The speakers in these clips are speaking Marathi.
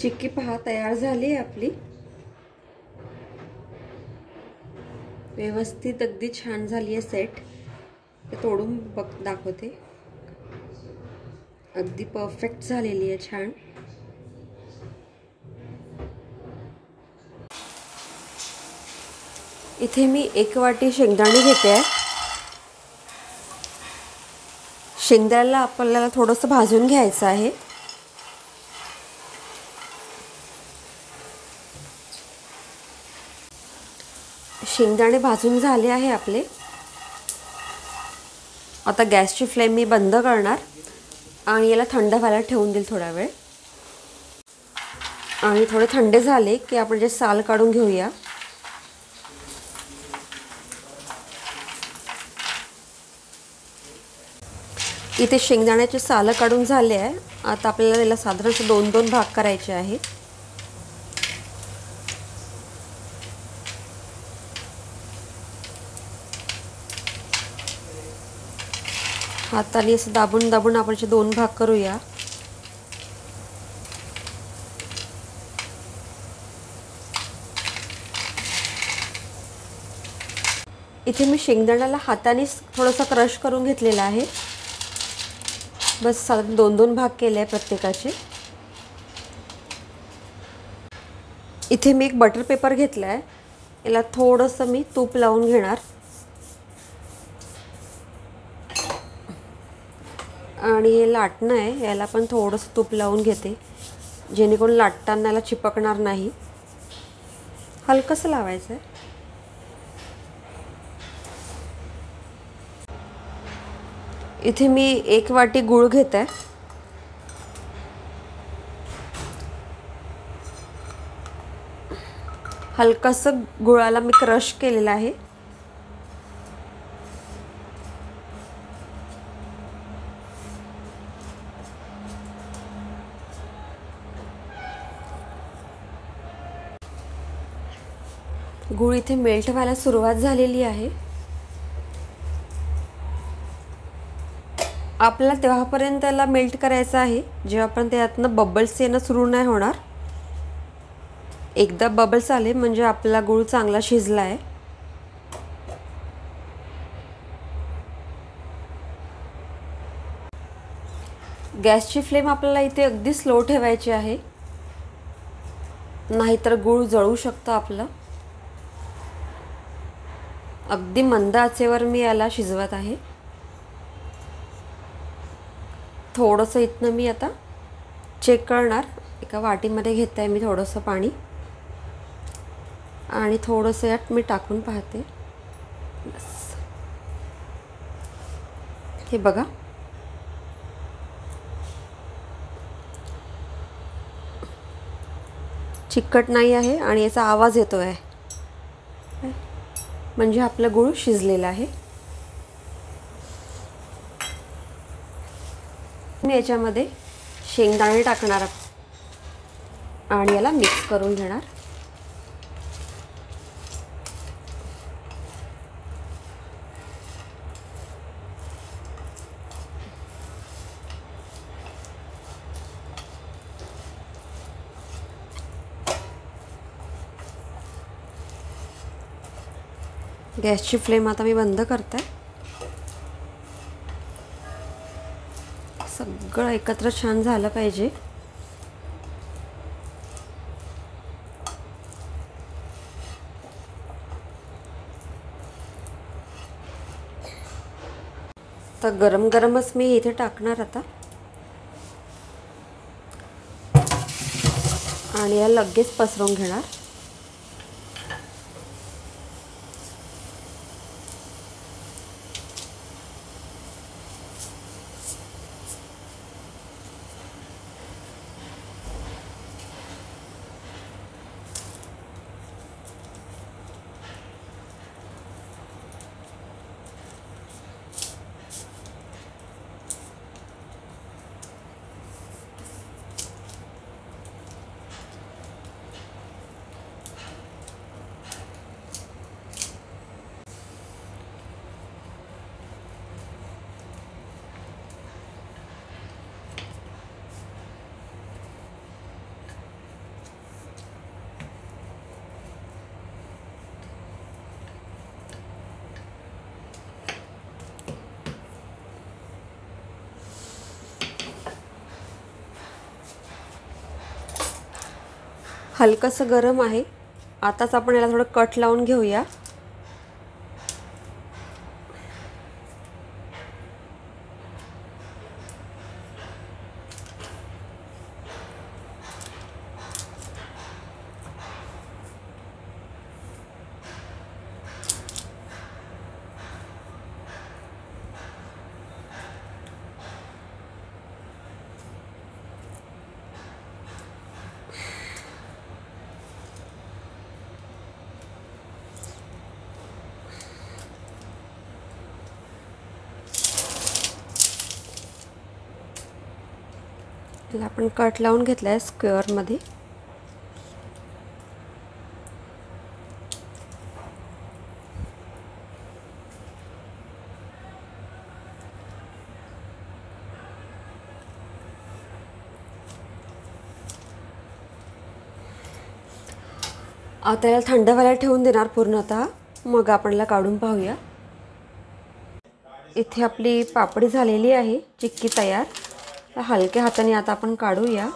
चिक्की पहा तयार झाली आहे आपली। व्यवस्थित अगदी छान झाली आहे सेट। ते तोडून दाखवते। अगदी परफेक्ट झालेली आहे, छान। इथे मी 1 वाटी शेंगदाणे घेते आहे। शेंगदाण्याला आपल्याला थोडंसं भाजून घ्यायचं आहे। शेंगदाणे भाजून झाले आहे आपले। आता गॅसची फ्लेम मी बंद करणार आणि याला थंड व्हायला ठेवून देईल थोडा वेळ। आणि थोडे थंड झाले की आपण जे साल काढून घेऊया। इथे शेंगदाण्याचे साल काढून झाले आहे। आता आपल्याला याला साधारण 2-2 भाग करायचे आहेत। हाताने असं दाबून दाबून आपण 2 भाग करूया। इथे मी शेंगदाण्याला हाताने थोडंसं क्रश करून घेतलेला आहे। बस 2-2 भाग केले आहे प्रत्येकाचे। इथे मी एक बटर पेपर घेतला आहे। याला थोडंसं मी तूप लावून घेणार आणि हे लाटणं आहे, याला पण थोडंसं तूप लावून घेते जेणेकरून लाटताना याला चिपकणार नाही। हलकंसं लावायचं आहे। इथे मी 1 वाटी गूळ घेत आहे। हलकंसं गुळाला मी क्रश केलेलं आहे। गूळ इथे मेल्ट व्हायला सुरुवात झालेली आहे। आपल्याला तेव्हापर्यंत त्याला मेल्ट करायचं आहे जेव्हापर्यंत यातनं बबल्स येणं सुरू नाही होणार। एकदा बबल्स आले म्हणजे आपला गूळ चांगला शिजला आहे। गॅसची फ्लेम आपल्याला इथे अगदी स्लो ठेवायची आहे, नाहीतर गूळ जळू शकतं आपलं। अगदी मंद आचेवर मी याला शिजवत आहे। थोडंसं इथनं मी आता चेक करणार। एका वाटीमध्ये घेत आहे मी थोडंसं पाणी आणि थोडंसं यात मी टाकून पाहते। बस हे बघा, चिकट नाही आहे आणि याचा आवाज येतो आहे, म्हणजे आपला गूळ शिजलेला आहे। मी याच्यामध्ये शेंगदाणे टाकणार आणि याला मिक्स करून घेणार। गॅसची फ्लेम आता मी बंद करते। सगळं एकत्र छान झालं पाहिजे। तर गरम गरमच मी इथे टाकणार आता आणि याला लगेच पसरवून घेणार। हलकंसं गरम आहे. आताच आपण याला थोडं कट लावून घेऊया. याला आपण कट लावून घेतला आहे स्क्वेअरमध्ये. आता याला थंड व्हायला ठेवून देणार पूर्णतः. मग आपण याला काढून पाहूया. इथे आपली पापडी झालेली आहे, चिक्की तयार. हलक्या हाताने आता आपण काढूया.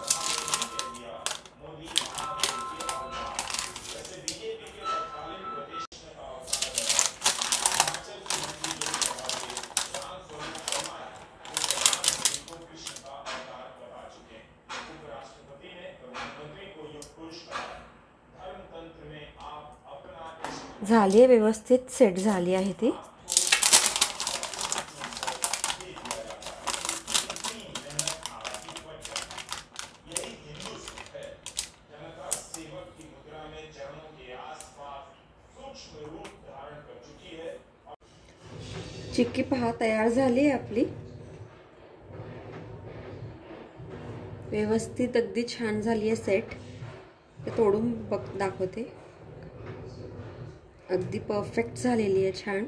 झाली आहे, व्यवस्थित सेट झाली आहे ती. चिक्की पहा तयार झाली आहे आपली. व्यवस्थित अगदी छान झाली आहे सेट. ते तोडून दाखवते. अगदी परफेक्ट झालेली आहे, छान.